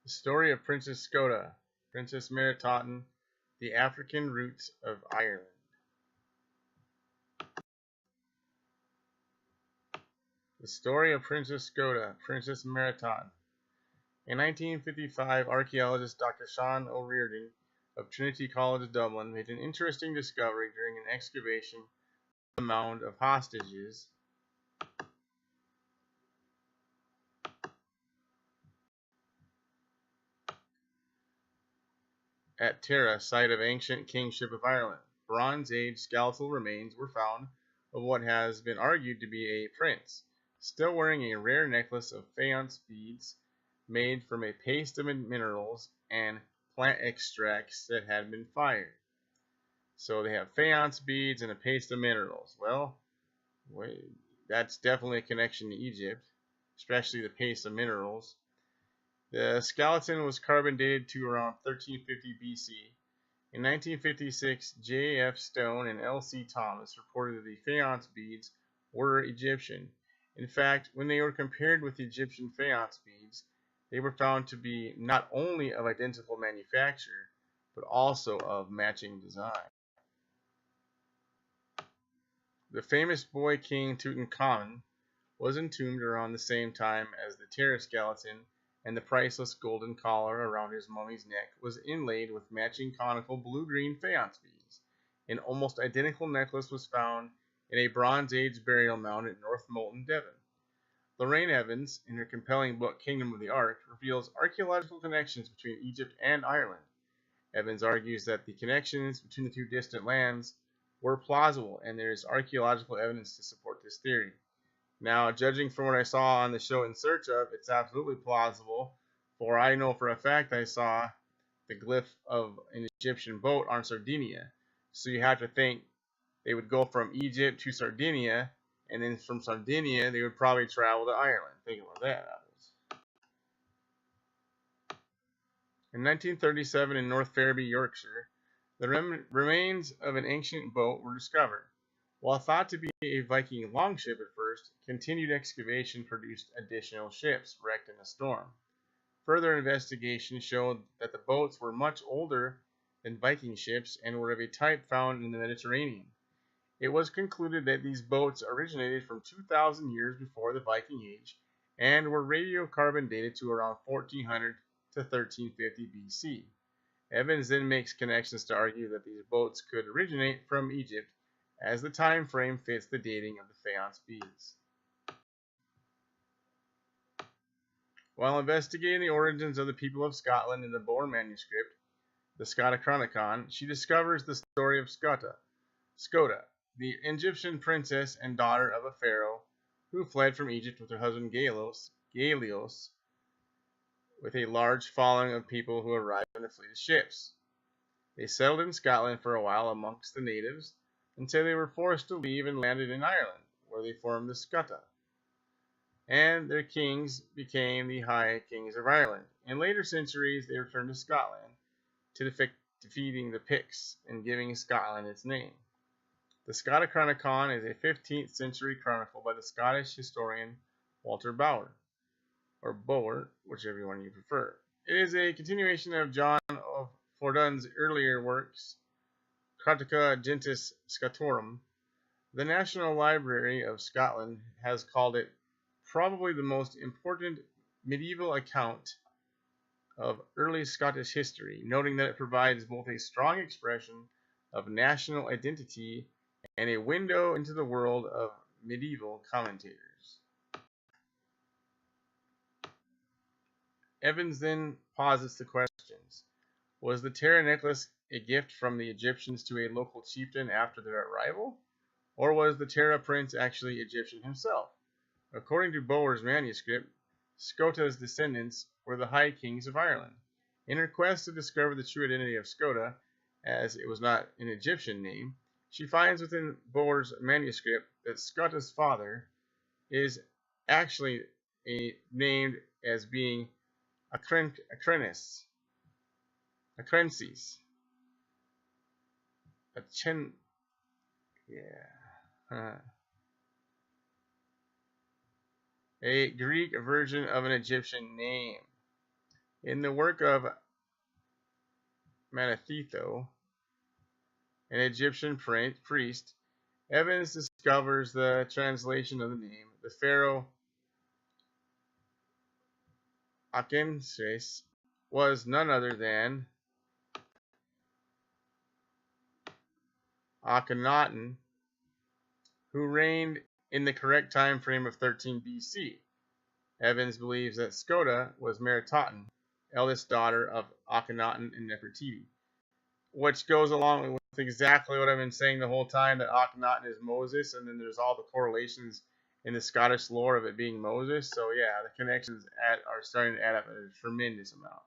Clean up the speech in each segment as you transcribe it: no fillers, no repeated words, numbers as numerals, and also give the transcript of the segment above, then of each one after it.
The story of Princess Scota, Princess Meritaten, the African roots of Ireland. The story of Princess Scota, Princess Meritaten. In 1955, archaeologist Dr. Sean O'Riordan of Trinity College Dublin made an interesting discovery during an excavation of the mound of hostages at Tara, site of ancient kingship of Ireland. Bronze Age skeletal remains were found of what has been argued to be a prince, still wearing a rare necklace of faience beads made from a paste of minerals and plant extracts that had been fired. So they have faience beads and a paste of minerals. Well, that's definitely a connection to Egypt, especially the paste of minerals. The skeleton was carbon dated to around 1350 BC. In 1956, J. F. Stone and L. C. Thomas reported that the faience beads were Egyptian. In fact, when they were compared with Egyptian faience beads, they were found to be not only of identical manufacture, but also of matching design. The famous boy king Tutankhamun was entombed around the same time as the Tara skeleton, and the priceless golden collar around his mummy's neck was inlaid with matching conical blue-green faience beads. An almost identical necklace was found in a Bronze Age burial mound at North Moulton, Devon. Lorraine Evans, in her compelling book Kingdom of the Ark, reveals archaeological connections between Egypt and Ireland. Evans argues that the connections between the two distant lands were plausible, and there is archaeological evidence to support this theory. Now, judging from what I saw on the show In Search Of, it's absolutely plausible, for I know for a fact I saw the glyph of an Egyptian boat on Sardinia. So you have to think they would go from Egypt to Sardinia, and then from Sardinia they would probably travel to Ireland. Think about that. In 1937 in North Ferriby, Yorkshire, the remains of an ancient boat were discovered. While thought to be a Viking longship at first, continued excavation produced additional ships wrecked in a storm. Further investigation showed that the boats were much older than Viking ships and were of a type found in the Mediterranean. It was concluded that these boats originated from 2,000 years before the Viking Age and were radiocarbon dated to around 1400 to 1350 BC. Evans then makes connections to argue that these boats could originate from Egypt, as the time frame fits the dating of the faience beads. While investigating the origins of the people of Scotland in the Boer manuscript, the Scota Chronicon, she discovers the story of Scota, the Egyptian princess and daughter of a pharaoh who fled from Egypt with her husband Galios, with a large following of people who arrived on a fleet of ships. They settled in Scotland for a while amongst the natives, until they were forced to leave and landed in Ireland, where they formed the Scota, and their kings became the High Kings of Ireland. In later centuries, they returned to Scotland to defeating the Picts and giving Scotland its name. The Scota Chronicon is a 15th century chronicle by the Scottish historian Walter Bower, or Bower, whichever one you prefer. It is a continuation of John of Fordun's earlier works, Chronica Gentis Scotorum. The National Library of Scotland has called it probably the most important medieval account of early Scottish history, noting that it provides both a strong expression of national identity and a window into the world of medieval commentators. Evans then posits the questions. Was the Tara necklace a gift from the Egyptians to a local chieftain after their arrival? Or was the Tara prince actually Egyptian himself? According to Bower's manuscript, Scota's descendants were the High Kings of Ireland. In her quest to discover the true identity of Scota, as it was not an Egyptian name, she finds within Bower's manuscript that Scota's father is actually named as being Akhenaten. A Greek version of an Egyptian name. In the work of Manetho, an Egyptian priest, Evans discovers the translation of the name. The pharaoh Akhenaten was none other than Akhenaten, who reigned in the correct time frame of 13 BC. Evans believes that Scota was Meritaten, eldest daughter of Akhenaten and Nefertiti, which goes along with exactly what I've been saying the whole time, that Akhenaten is Moses, and then there's all the correlations in the Scottish lore of it being Moses. So yeah, the connections are starting to add up a tremendous amount.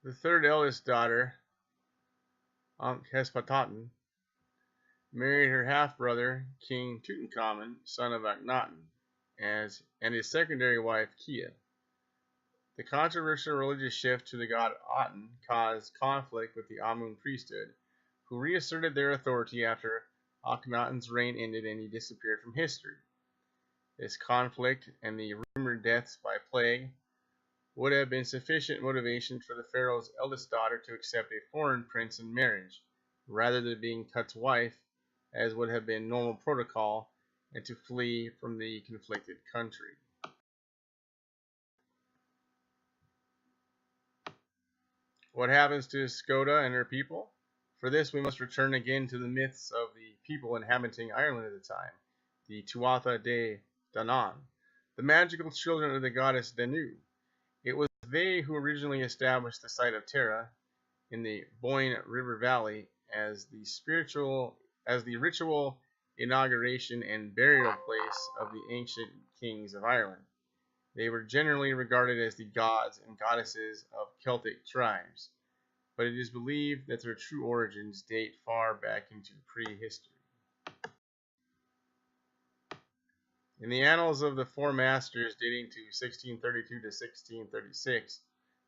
The third eldest daughter, Akhenaten, married her half-brother, King Tutankhamun, son of Akhenaten, and his secondary wife, Kia. The controversial religious shift to the god Aten caused conflict with the Amun priesthood, who reasserted their authority after Akhenaten's reign ended and he disappeared from history. This conflict and the rumored deaths by plague would have been sufficient motivation for the pharaoh's eldest daughter to accept a foreign prince in marriage, rather than being Tut's wife, as would have been normal protocol, and to flee from the conflicted country. What happens to Scota and her people? For this, we must return again to the myths of the people inhabiting Ireland at the time, the Tuatha de Danann, the magical children of the goddess Danu. It was they who originally established the site of Tara in the Boyne River Valley as the ritual inauguration and burial place of the ancient kings of Ireland. They were generally regarded as the gods and goddesses of Celtic tribes, but it is believed that their true origins date far back into prehistory. In the annals of the Four Masters dating to 1632 to 1636,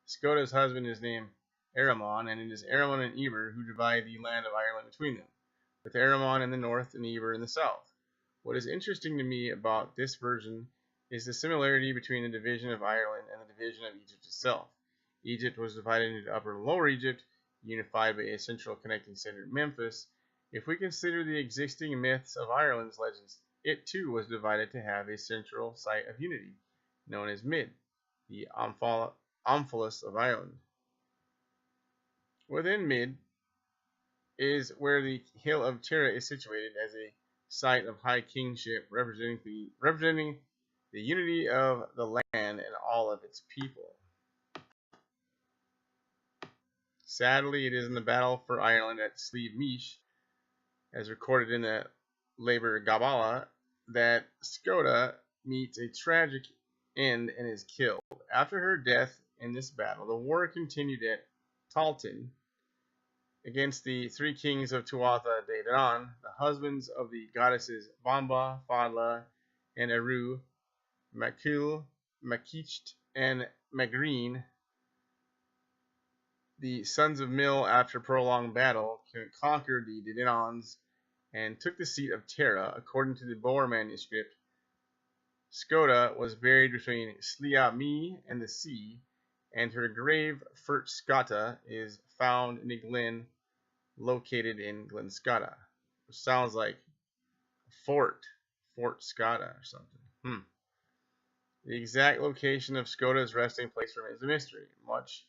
Scota's husband is named Eramon, and it is Eramon and Eber who divide the land of Ireland between them, with Eramon in the north and Eber in the south. What is interesting to me about this version is the similarity between the division of Ireland and the division of Egypt itself. Egypt was divided into Upper and Lower Egypt, unified by a central connecting center, Memphis. If we consider the existing myths of Ireland's legends, it too was divided to have a central site of unity, known as Mid, the Omphalos of Ireland. Within Mid is where the hill of Tara is situated as a site of high kingship, representing the unity of the land and all of its people. Sadly, it is in the battle for Ireland at Slieve Meash, as recorded in the Liber Gabala, that Scota meets a tragic end and is killed. After her death in this battle, the war continued at Talton against the three kings of Tuatha de Danann, the husbands of the goddesses Bamba, Fadla, and Eru, Makul, Makicht, and Magreen. The sons of Mil, after prolonged battle, conquered the Dananns and took the seat of Tara. According to the Boer manuscript, Scota was buried between Slia Me and the sea, and her grave, Fort Scota, is found in a glen located in Glen Scota, which sounds like Fort Scota or something. The exact location of Scota's resting place remains a mystery, much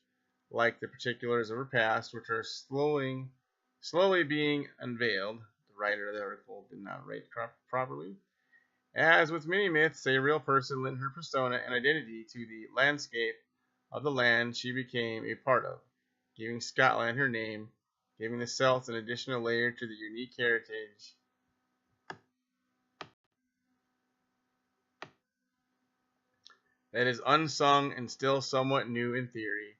like the particulars of her past, which are slowly being unveiled. The writer of the article did not write properly. As with many myths, a real person lent her persona and identity to the landscape of the land she became a part of, giving Scotland her name, giving the Celts an additional layer to the unique heritage that is unsung and still somewhat new in theory,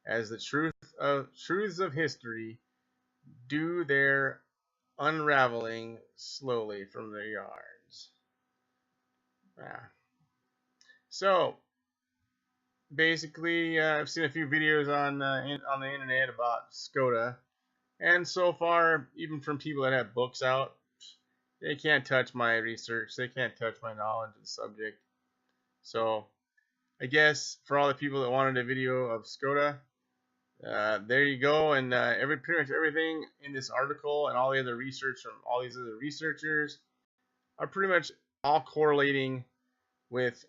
as the truths of history do their unraveling slowly from their yards. So basically, I've seen a few videos on the internet about Scota, And so far, even from people that have books out, they can't touch my research. They can't touch my knowledge of the subject. So I guess for all the people that wanted a video of Scota, there you go. And pretty much everything in this article and all the other research from all these other researchers are pretty much all correlating with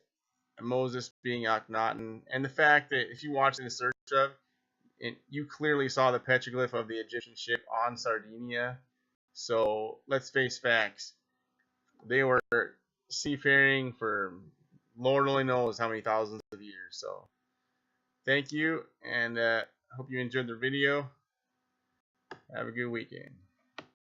Moses being Akhenaten, and the fact that if you watch in the search of, you clearly saw the petroglyph of the Egyptian ship on Sardinia. So let's face facts. They were seafaring for Lord only knows how many thousands of years. So thank you, and hope you enjoyed the video. Have a good weekend.